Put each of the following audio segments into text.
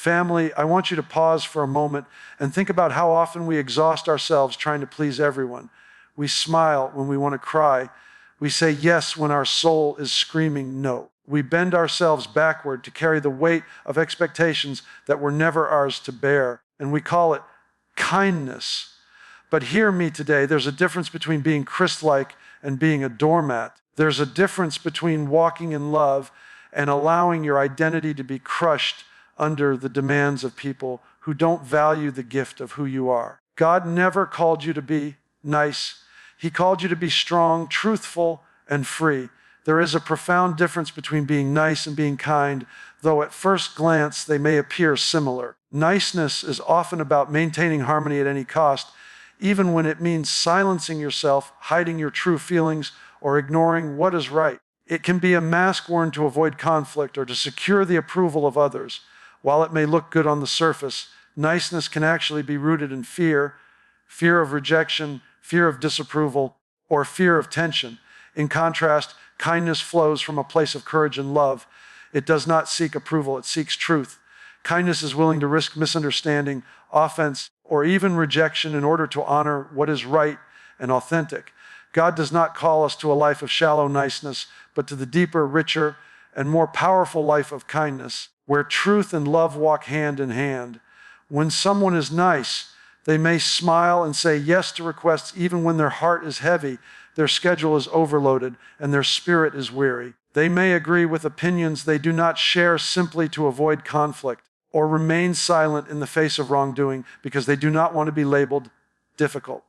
Family, I want you to pause for a moment and think about how often we exhaust ourselves trying to please everyone. We smile when we want to cry. We say yes when our soul is screaming no. We bend ourselves backward to carry the weight of expectations that were never ours to bear, and we call it kindness. But hear me today, there's a difference between being Christ-like and being a doormat. There's a difference between walking in love and allowing your identity to be crushed under the demands of people who don't value the gift of who you are. God never called you to be nice. He called you to be strong, truthful, and free. There is a profound difference between being nice and being kind, though at first glance they may appear similar. Niceness is often about maintaining harmony at any cost, even when it means silencing yourself, hiding your true feelings, or ignoring what is right. It can be a mask worn to avoid conflict or to secure the approval of others. While it may look good on the surface, niceness can actually be rooted in fear of rejection, fear of disapproval, or fear of tension. In contrast, kindness flows from a place of courage and love. It does not seek approval, it seeks truth. Kindness is willing to risk misunderstanding, offense, or even rejection in order to honor what is right and authentic. God does not call us to a life of shallow niceness, but to the deeper, richer, and more powerful life of kindness, where truth and love walk hand in hand. When someone is nice, they may smile and say yes to requests even when their heart is heavy, their schedule is overloaded, and their spirit is weary. They may agree with opinions they do not share simply to avoid conflict, or remain silent in the face of wrongdoing because they do not want to be labeled difficult.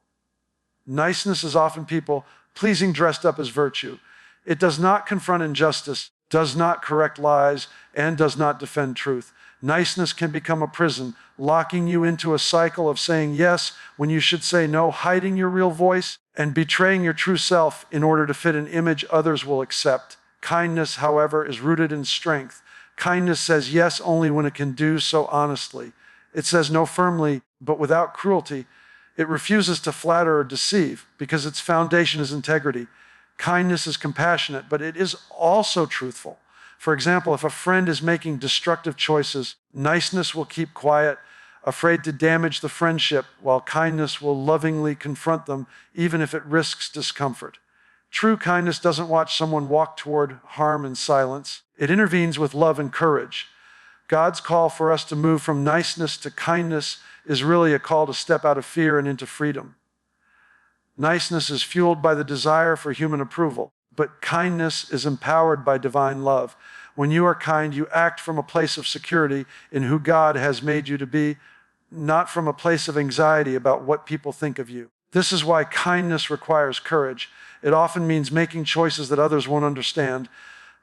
Niceness is often people pleasing dressed up as virtue. It does not confront injustice, does not correct lies, and does not defend truth. Niceness can become a prison, locking you into a cycle of saying yes when you should say no, hiding your real voice, and betraying your true self in order to fit an image others will accept. Kindness, however, is rooted in strength. Kindness says yes only when it can do so honestly. It says no firmly, but without cruelty. It refuses to flatter or deceive because its foundation is integrity. Kindness is compassionate, but it is also truthful. For example, if a friend is making destructive choices, niceness will keep quiet, afraid to damage the friendship, while kindness will lovingly confront them, even if it risks discomfort. True kindness doesn't watch someone walk toward harm in silence. It intervenes with love and courage. God's call for us to move from niceness to kindness is really a call to step out of fear and into freedom. Niceness is fueled by the desire for human approval, but kindness is empowered by divine love. When you are kind, you act from a place of security in who God has made you to be, not from a place of anxiety about what people think of you. This is why kindness requires courage. It often means making choices that others won't understand,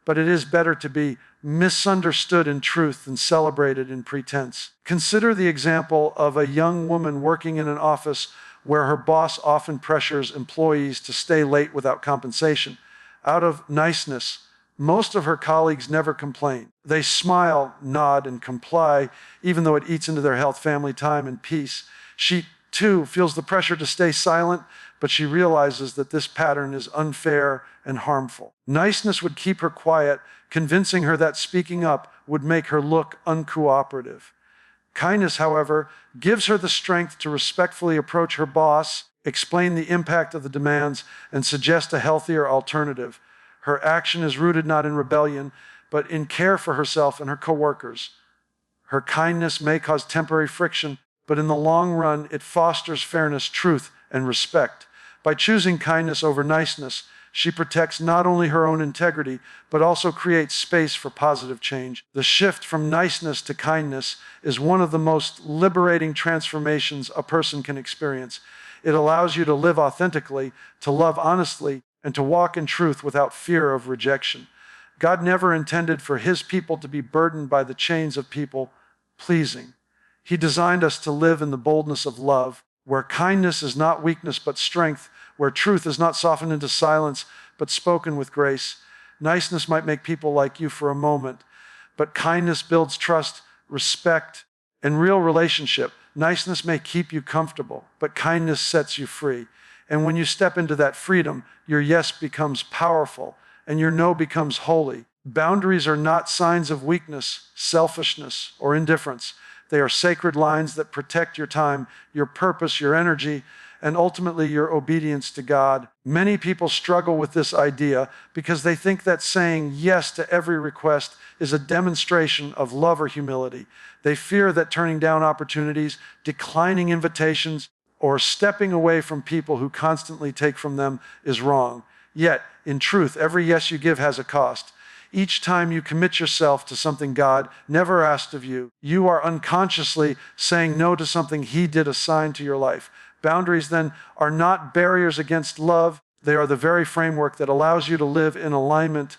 but it is better to be misunderstood in truth than celebrated in pretense. Consider the example of a young woman working in an office where her boss often pressures employees to stay late without compensation. Out of niceness, most of her colleagues never complain. They smile, nod, and comply, even though it eats into their health, family time, and peace. She, too, feels the pressure to stay silent, but she realizes that this pattern is unfair and harmful. Niceness would keep her quiet, convincing her that speaking up would make her look uncooperative. Kindness, however, gives her the strength to respectfully approach her boss, explain the impact of the demands, and suggest a healthier alternative. Her action is rooted not in rebellion, but in care for herself and her coworkers. Her kindness may cause temporary friction, but in the long run, it fosters fairness, truth, and respect. By choosing kindness over niceness, she protects not only her own integrity, but also creates space for positive change. The shift from niceness to kindness is one of the most liberating transformations a person can experience. It allows you to live authentically, to love honestly, and to walk in truth without fear of rejection. God never intended for his people to be burdened by the chains of people pleasing. He designed us to live in the boldness of love, where kindness is not weakness but strength, where truth is not softened into silence but spoken with grace. Niceness might make people like you for a moment, but kindness builds trust, respect, and real relationship. Niceness may keep you comfortable, but kindness sets you free. And when you step into that freedom, your yes becomes powerful and your no becomes holy. Boundaries are not signs of weakness, selfishness, or indifference. They are sacred lines that protect your time, your purpose, your energy, and ultimately your obedience to God. Many people struggle with this idea because they think that saying yes to every request is a demonstration of love or humility. They fear that turning down opportunities, declining invitations, or stepping away from people who constantly take from them is wrong. Yet, in truth, every yes you give has a cost. Each time you commit yourself to something God never asked of you, you are unconsciously saying no to something He did assign to your life. Boundaries, then, are not barriers against love. They are the very framework that allows you to live in alignment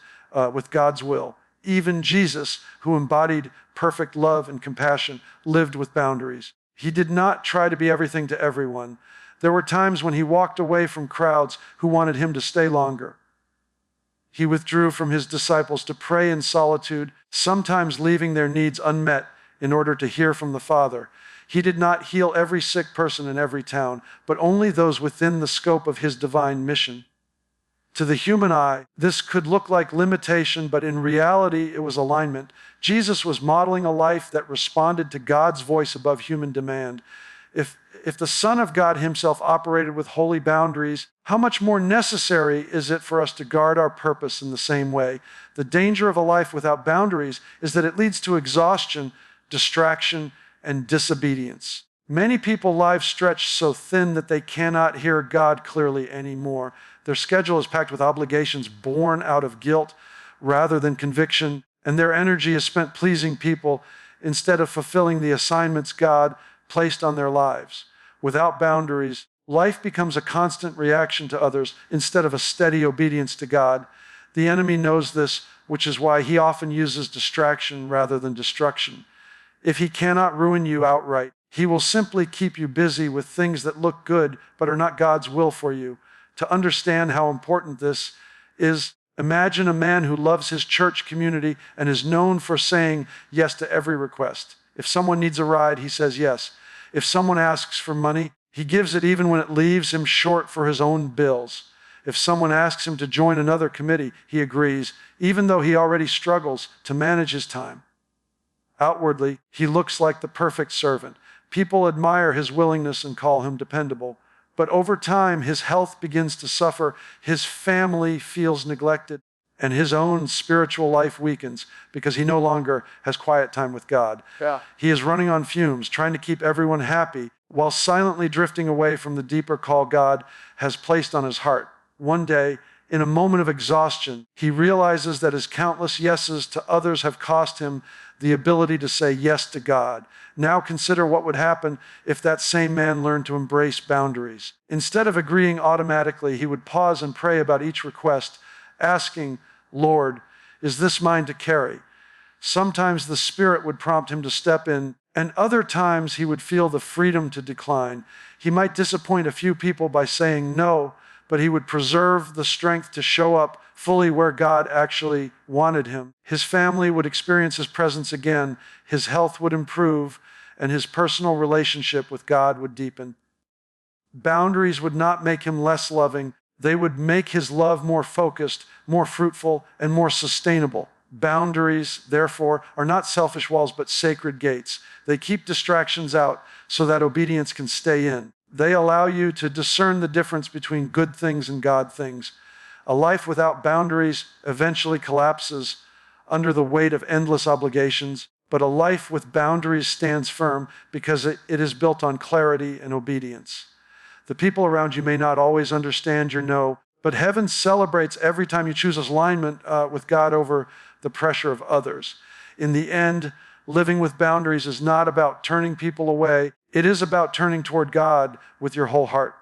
with God's will. Even Jesus, who embodied perfect love and compassion, lived with boundaries. He did not try to be everything to everyone. There were times when He walked away from crowds who wanted Him to stay longer. He withdrew from His disciples to pray in solitude, sometimes leaving their needs unmet in order to hear from the Father. He did not heal every sick person in every town, but only those within the scope of His divine mission. To the human eye, this could look like limitation, but in reality, it was alignment. Jesus was modeling a life that responded to God's voice above human demand. If the Son of God Himself operated with holy boundaries, how much more necessary is it for us to guard our purpose in the same way? The danger of a life without boundaries is that it leads to exhaustion, distraction, and disobedience. Many people's lives stretch so thin that they cannot hear God clearly anymore. Their schedule is packed with obligations born out of guilt rather than conviction, and their energy is spent pleasing people instead of fulfilling the assignments God placed on their lives. Without boundaries, life becomes a constant reaction to others instead of a steady obedience to God. The enemy knows this, which is why he often uses distraction rather than destruction. If he cannot ruin you outright, he will simply keep you busy with things that look good but are not God's will for you. To understand how important this is, imagine a man who loves his church community and is known for saying yes to every request. If someone needs a ride, he says yes. If someone asks for money, he gives it even when it leaves him short for his own bills. If someone asks him to join another committee, he agrees, even though he already struggles to manage his time. Outwardly, he looks like the perfect servant. People admire his willingness and call him dependable. But over time, his health begins to suffer, his family feels neglected, and his own spiritual life weakens because he no longer has quiet time with God. He is running on fumes, trying to keep everyone happy, while silently drifting away from the deeper call God has placed on his heart. One day, in a moment of exhaustion, he realizes that his countless yeses to others have cost him the ability to say yes to God. Now consider what would happen if that same man learned to embrace boundaries. Instead of agreeing automatically, he would pause and pray about each request, asking, Lord, is this mine to carry? Sometimes the Spirit would prompt him to step in, and other times he would feel the freedom to decline. He might disappoint a few people by saying no, but he would preserve the strength to show up fully where God actually wanted him. His family would experience his presence again, his health would improve, and his personal relationship with God would deepen. Boundaries would not make him less loving. They would make his love more focused, more fruitful, and more sustainable. Boundaries, therefore, are not selfish walls, but sacred gates. They keep distractions out so that obedience can stay in. They allow you to discern the difference between good things and God things. A life without boundaries eventually collapses under the weight of endless obligations, but a life with boundaries stands firm because it is built on clarity and obedience. The people around you may not always understand your no, but heaven celebrates every time you choose alignment with God over the pressure of others. In the end, living with boundaries is not about turning people away. It is about turning toward God with your whole heart.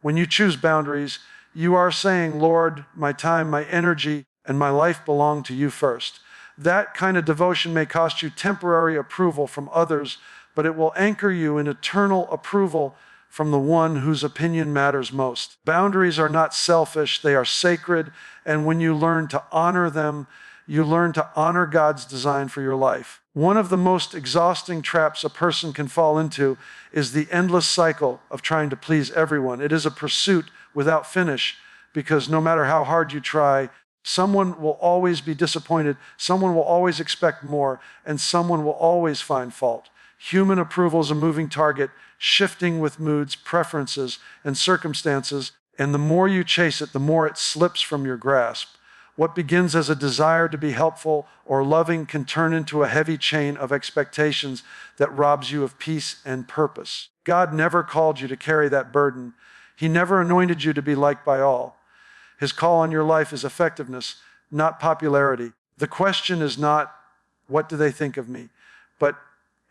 When you choose boundaries, you are saying, Lord, my time, my energy, and my life belong to you first. That kind of devotion may cost you temporary approval from others, but it will anchor you in eternal approval from the one whose opinion matters most. Boundaries are not selfish, they are sacred, and when you learn to honor them, you learn to honor God's design for your life. One of the most exhausting traps a person can fall into is the endless cycle of trying to please everyone. It is a pursuit without finish because no matter how hard you try, Someone will always be disappointed, someone will always expect more, and someone will always find fault. Human approval is a moving target, shifting with moods, preferences, and circumstances, and the more you chase it, the more it slips from your grasp. What begins as a desire to be helpful or loving can turn into a heavy chain of expectations that robs you of peace and purpose. God never called you to carry that burden. He never anointed you to be liked by all. His call on your life is effectiveness, not popularity. The question is not, what do they think of me? But,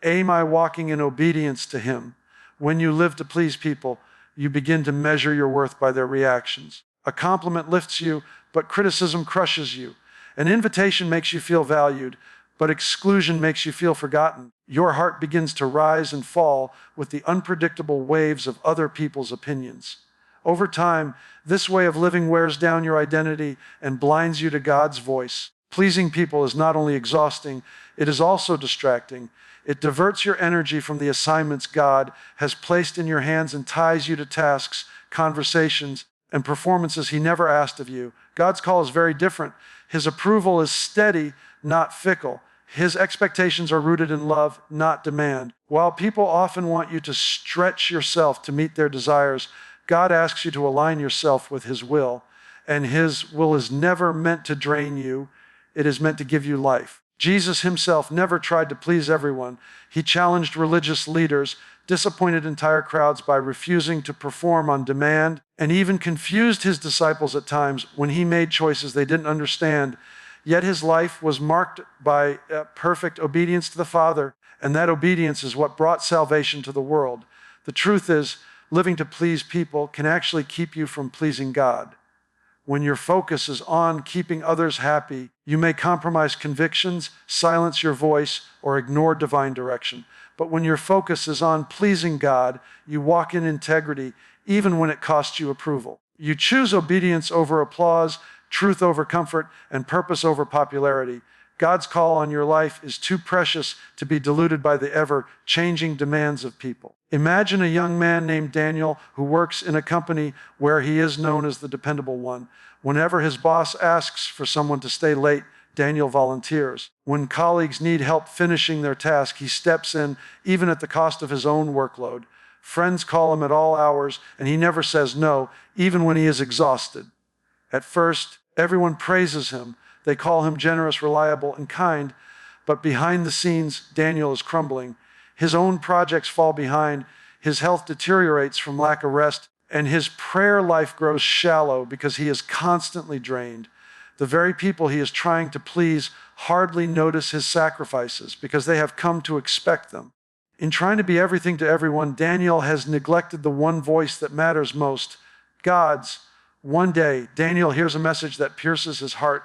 am I walking in obedience to Him? When you live to please people, you begin to measure your worth by their reactions. A compliment lifts you, but criticism crushes you. An invitation makes you feel valued, but exclusion makes you feel forgotten. Your heart begins to rise and fall with the unpredictable waves of other people's opinions. Over time, this way of living wears down your identity and blinds you to God's voice. Pleasing people is not only exhausting, it is also distracting. It diverts your energy from the assignments God has placed in your hands and ties you to tasks, conversations, and performances He never asked of you. God's call is very different. His approval is steady, not fickle. His expectations are rooted in love, not demand. While people often want you to stretch yourself to meet their desires, God asks you to align yourself with His will, and His will is never meant to drain you. It is meant to give you life. Jesus Himself never tried to please everyone. He challenged religious leaders, disappointed entire crowds by refusing to perform on demand, and even confused His disciples at times when He made choices they didn't understand. Yet His life was marked by perfect obedience to the Father, and that obedience is what brought salvation to the world. The truth is, living to please people can actually keep you from pleasing God. When your focus is on keeping others happy, you may compromise convictions, silence your voice, or ignore divine direction. But when your focus is on pleasing God, you walk in integrity, even when it costs you approval. You choose obedience over applause, truth over comfort, and purpose over popularity. God's call on your life is too precious to be diluted by the ever-changing demands of people. Imagine a young man named Daniel who works in a company where he is known as the dependable one. Whenever his boss asks for someone to stay late, Daniel volunteers. When colleagues need help finishing their task, he steps in, even at the cost of his own workload. Friends call him at all hours, and he never says no, even when he is exhausted. At first, everyone praises him. They call him generous, reliable, and kind, but behind the scenes, Daniel is crumbling. His own projects fall behind, his health deteriorates from lack of rest, and his prayer life grows shallow because he is constantly drained. The very people he is trying to please hardly notice his sacrifices because they have come to expect them. In trying to be everything to everyone, Daniel has neglected the one voice that matters most, God's. One day, Daniel hears a message that pierces his heart.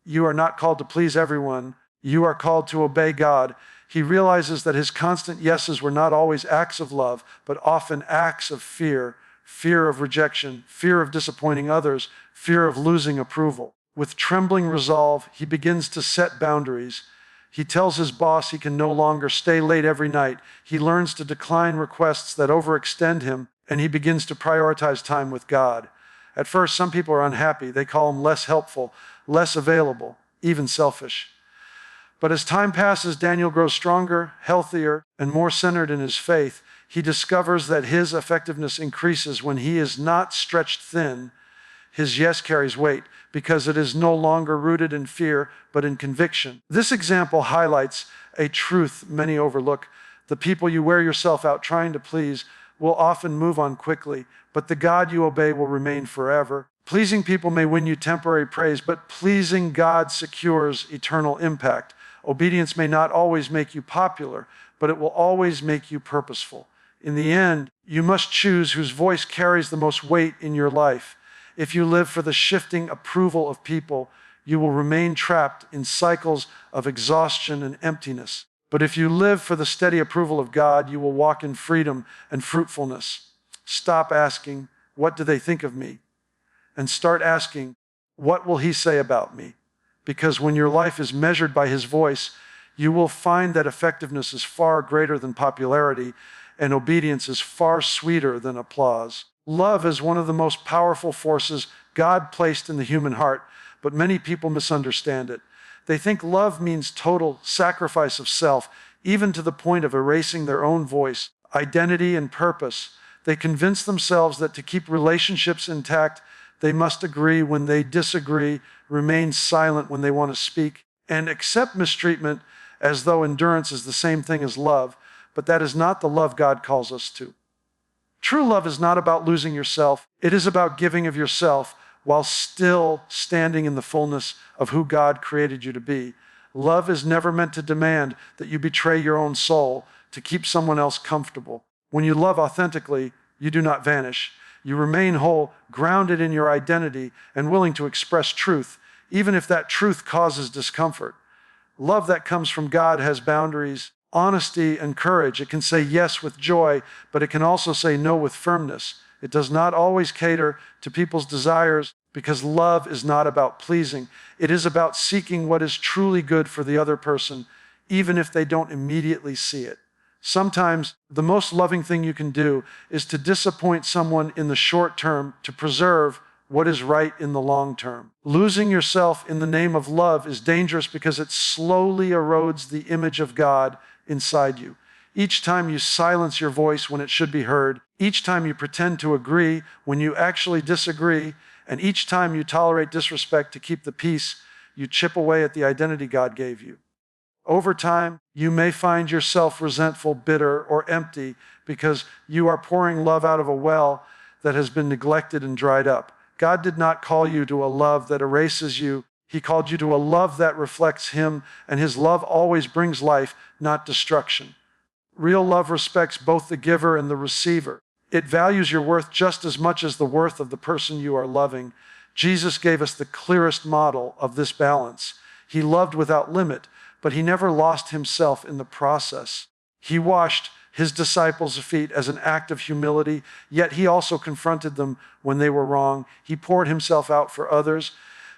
You are not called to please everyone. You are called to obey God. He realizes that his constant yeses were not always acts of love, but often acts of fear, fear of rejection, fear of disappointing others, fear of losing approval. With trembling resolve, he begins to set boundaries. He tells his boss he can no longer stay late every night. He learns to decline requests that overextend him, and he begins to prioritize time with God. At first, some people are unhappy. They call him less helpful, less available, even selfish. But as time passes, Daniel grows stronger, healthier, and more centered in his faith. He discovers that his effectiveness increases when he is not stretched thin. His yes carries weight because it is no longer rooted in fear, but in conviction. This example highlights a truth many overlook. The people you wear yourself out trying to please will often move on quickly, but the God you obey will remain forever. Pleasing people may win you temporary praise, but pleasing God secures eternal impact. Obedience may not always make you popular, but it will always make you purposeful. In the end, you must choose whose voice carries the most weight in your life. If you live for the shifting approval of people, you will remain trapped in cycles of exhaustion and emptiness. But if you live for the steady approval of God, you will walk in freedom and fruitfulness. Stop asking, what do they think of me? And start asking, what will He say about me? Because when your life is measured by His voice, you will find that effectiveness is far greater than popularity, and obedience is far sweeter than applause. Love is one of the most powerful forces God placed in the human heart, but many people misunderstand it. They think love means total sacrifice of self, even to the point of erasing their own voice, identity, and purpose. They convince themselves that to keep relationships intact, they must agree when they disagree, remain silent when they want to speak, and accept mistreatment as though endurance is the same thing as love. But that is not the love God calls us to. True love is not about losing yourself. It is about giving of yourself while still standing in the fullness of who God created you to be. Love is never meant to demand that you betray your own soul to keep someone else comfortable. When you love authentically, you do not vanish. You remain whole, grounded in your identity, and willing to express truth, even if that truth causes discomfort. Love that comes from God has boundaries, honesty, and courage. It can say yes with joy, but it can also say no with firmness. It does not always cater to people's desires because love is not about pleasing. It is about seeking what is truly good for the other person, even if they don't immediately see it. Sometimes the most loving thing you can do is to disappoint someone in the short term to preserve what is right in the long term. Losing yourself in the name of love is dangerous because it slowly erodes the image of God inside you. Each time you silence your voice when it should be heard, each time you pretend to agree when you actually disagree, and each time you tolerate disrespect to keep the peace, you chip away at the identity God gave you. Over time, you may find yourself resentful, bitter, or empty because you are pouring love out of a well that has been neglected and dried up. God did not call you to a love that erases you. He called you to a love that reflects Him, and His love always brings life, not destruction. Real love respects both the giver and the receiver. It values your worth just as much as the worth of the person you are loving. Jesus gave us the clearest model of this balance. He loved without limit, but He never lost Himself in the process. He washed His disciples' feet as an act of humility, yet He also confronted them when they were wrong. He poured Himself out for others,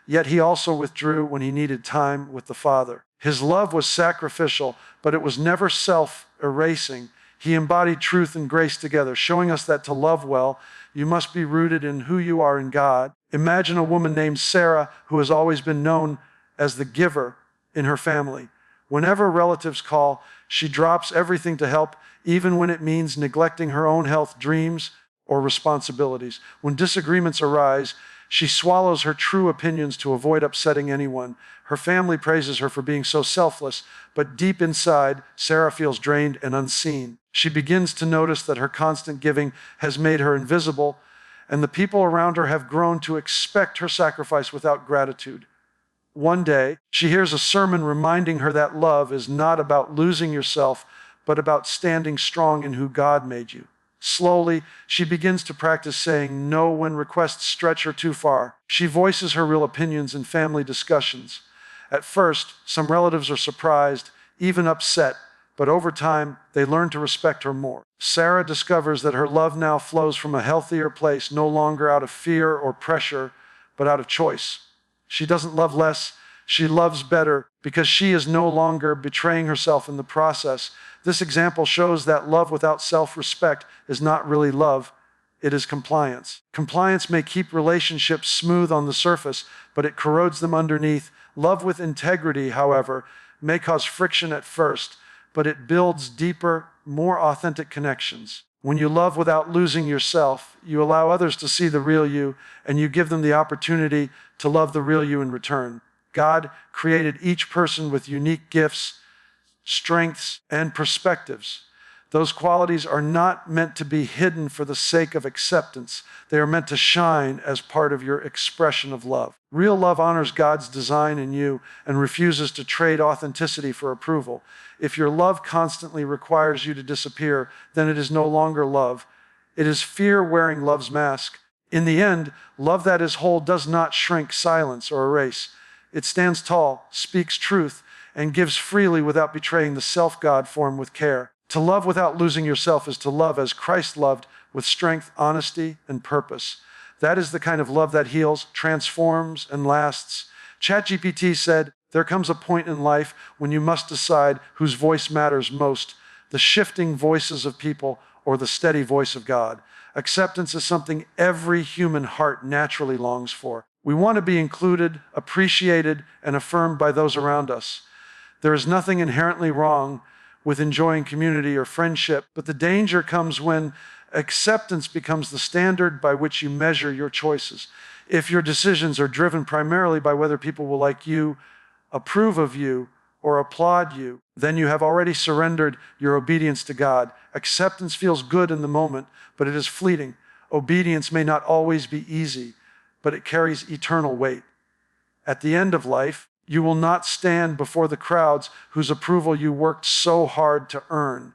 yet He also withdrew when He needed time with the Father. His love was sacrificial, but it was never self-erasing. He embodied truth and grace together, showing us that to love well, you must be rooted in who you are in God. Imagine a woman named Sarah who has always been known as the giver in her family. Whenever relatives call, she drops everything to help, even when it means neglecting her own health, dreams, or responsibilities. When disagreements arise, she swallows her true opinions to avoid upsetting anyone. Her family praises her for being so selfless, but deep inside, Sarah feels drained and unseen. She begins to notice that her constant giving has made her invisible, and the people around her have grown to expect her sacrifice without gratitude. One day, she hears a sermon reminding her that love is not about losing yourself, but about standing strong in who God made you. Slowly, she begins to practice saying no when requests stretch her too far. She voices her real opinions in family discussions. At first, some relatives are surprised, even upset, but over time, they learn to respect her more. Sarah discovers that her love now flows from a healthier place, no longer out of fear or pressure, but out of choice. She doesn't love less, she loves better because she is no longer betraying herself in the process. This example shows that love without self-respect is not really love, it is compliance. Compliance may keep relationships smooth on the surface, but it corrodes them underneath. Love with integrity, however, may cause friction at first, but it builds deeper, more authentic connections. When you love without losing yourself, you allow others to see the real you, and you give them the opportunity to love the real you in return. God created each person with unique gifts, strengths, and perspectives. Those qualities are not meant to be hidden for the sake of acceptance. They are meant to shine as part of your expression of love. Real love honors God's design in you and refuses to trade authenticity for approval. If your love constantly requires you to disappear, then it is no longer love. It is fear wearing love's mask. In the end, love that is whole does not shrink, silence, or erase. It stands tall, speaks truth, and gives freely without betraying the self God formed with care. To love without losing yourself is to love as Christ loved, with strength, honesty, and purpose. That is the kind of love that heals, transforms, and lasts. ChatGPT said, there comes a point in life when you must decide whose voice matters most, the shifting voices of people or the steady voice of God. Acceptance is something every human heart naturally longs for. We want to be included, appreciated, and affirmed by those around us. There is nothing inherently wrong with enjoying community or friendship, but the danger comes when acceptance becomes the standard by which you measure your choices. If your decisions are driven primarily by whether people will like you, approve of you, or applaud you, then you have already surrendered your obedience to God. Acceptance feels good in the moment, but it is fleeting. Obedience may not always be easy, but it carries eternal weight. At the end of life, you will not stand before the crowds whose approval you worked so hard to earn.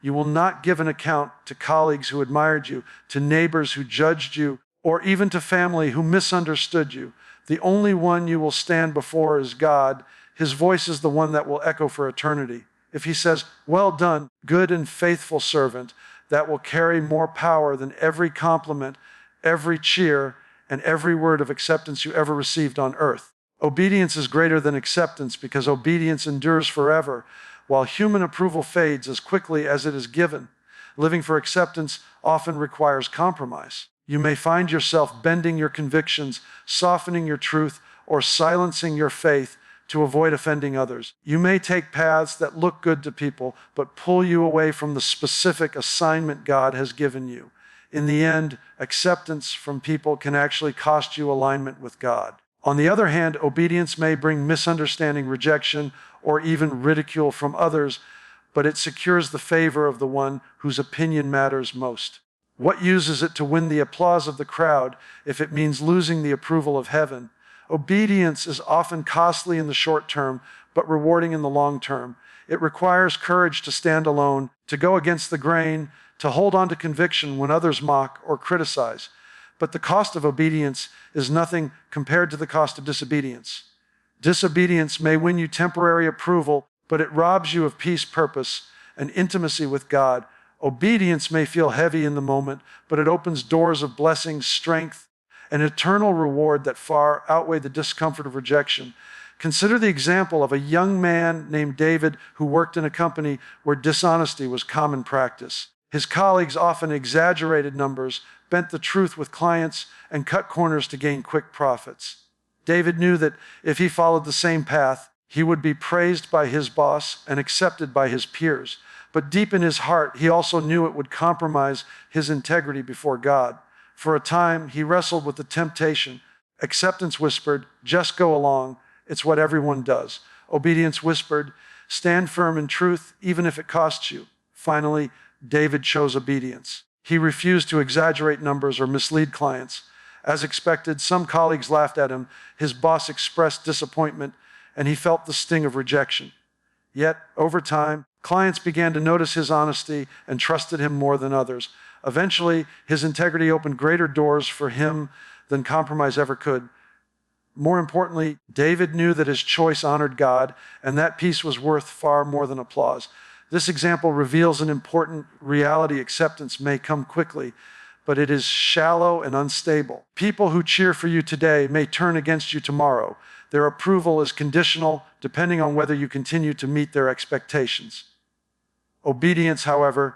You will not give an account to colleagues who admired you, to neighbors who judged you, or even to family who misunderstood you. The only one you will stand before is God. His voice is the one that will echo for eternity. If he says, "Well done, good and faithful servant," that will carry more power than every compliment, every cheer, and every word of acceptance you ever received on earth. Obedience is greater than acceptance because obedience endures forever, while human approval fades as quickly as it is given. Living for acceptance often requires compromise. You may find yourself bending your convictions, softening your truth, or silencing your faith to avoid offending others. You may take paths that look good to people, but pull you away from the specific assignment God has given you. In the end, acceptance from people can actually cost you alignment with God. On the other hand, obedience may bring misunderstanding, rejection, or even ridicule from others, but it secures the favor of the one whose opinion matters most. What use is it to win the applause of the crowd if it means losing the approval of heaven? Obedience is often costly in the short term, but rewarding in the long term. It requires courage to stand alone, to go against the grain, to hold on to conviction when others mock or criticize. But the cost of obedience is nothing compared to the cost of disobedience. Disobedience may win you temporary approval, but it robs you of peace, purpose, and intimacy with God. Obedience may feel heavy in the moment, but it opens doors of blessing, strength, and eternal reward that far outweigh the discomfort of rejection. Consider the example of a young man named David who worked in a company where dishonesty was common practice. His colleagues often exaggerated numbers, bent the truth with clients, and cut corners to gain quick profits. David knew that if he followed the same path, he would be praised by his boss and accepted by his peers. But deep in his heart, he also knew it would compromise his integrity before God. For a time, he wrestled with the temptation. Acceptance whispered, "Just go along. It's what everyone does." Obedience whispered, "Stand firm in truth, even if it costs you." Finally, David chose obedience. He refused to exaggerate numbers or mislead clients. As expected, some colleagues laughed at him. His boss expressed disappointment, and he felt the sting of rejection. Yet, over time, clients began to notice his honesty and trusted him more than others. Eventually, his integrity opened greater doors for him than compromise ever could. More importantly, David knew that his choice honored God, and that peace was worth far more than applause. This example reveals an important reality. Acceptance may come quickly, but it is shallow and unstable. People who cheer for you today may turn against you tomorrow. Their approval is conditional, depending on whether you continue to meet their expectations. Obedience, however,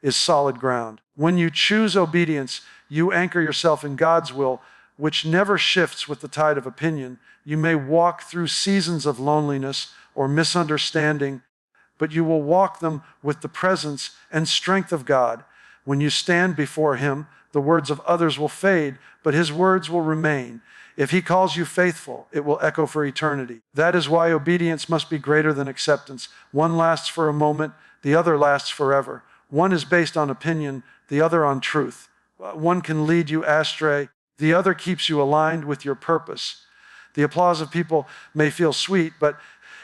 is solid ground. When you choose obedience, you anchor yourself in God's will, which never shifts with the tide of opinion. You may walk through seasons of loneliness or misunderstanding, but you will walk them with the presence and strength of God. When you stand before Him, the words of others will fade, but His words will remain. If He calls you faithful, it will echo for eternity. That is why obedience must be greater than acceptance. One lasts for a moment, the other lasts forever. One is based on opinion, the other on truth. One can lead you astray, the other keeps you aligned with your purpose. The applause of people may feel sweet, but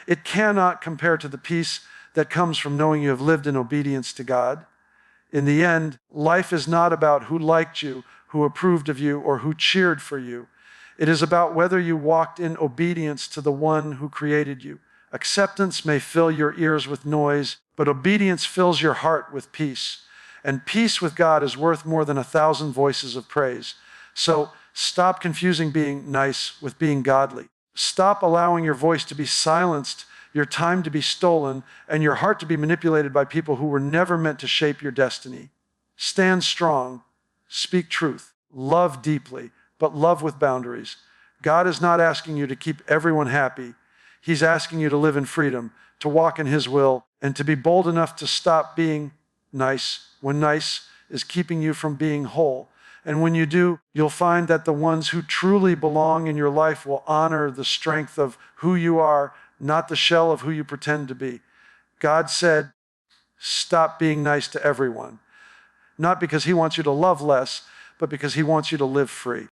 it cannot compare to the peace that comes from knowing you have lived in obedience to God. In the end, life is not about who liked you, who approved of you, or who cheered for you. It is about whether you walked in obedience to the one who created you. Acceptance may fill your ears with noise, but obedience fills your heart with peace. And peace with God is worth more than 1,000 voices of praise. So stop confusing being nice with being godly. Stop allowing your voice to be silenced, your time to be stolen, and your heart to be manipulated by people who were never meant to shape your destiny. Stand strong, speak truth, love deeply, but love with boundaries. God is not asking you to keep everyone happy. He's asking you to live in freedom, to walk in His will, and to be bold enough to stop being nice when nice is keeping you from being whole. And when you do, you'll find that the ones who truly belong in your life will honor the strength of who you are, not the shell of who you pretend to be. God said, stop being nice to everyone. Not because He wants you to love less, but because He wants you to live free.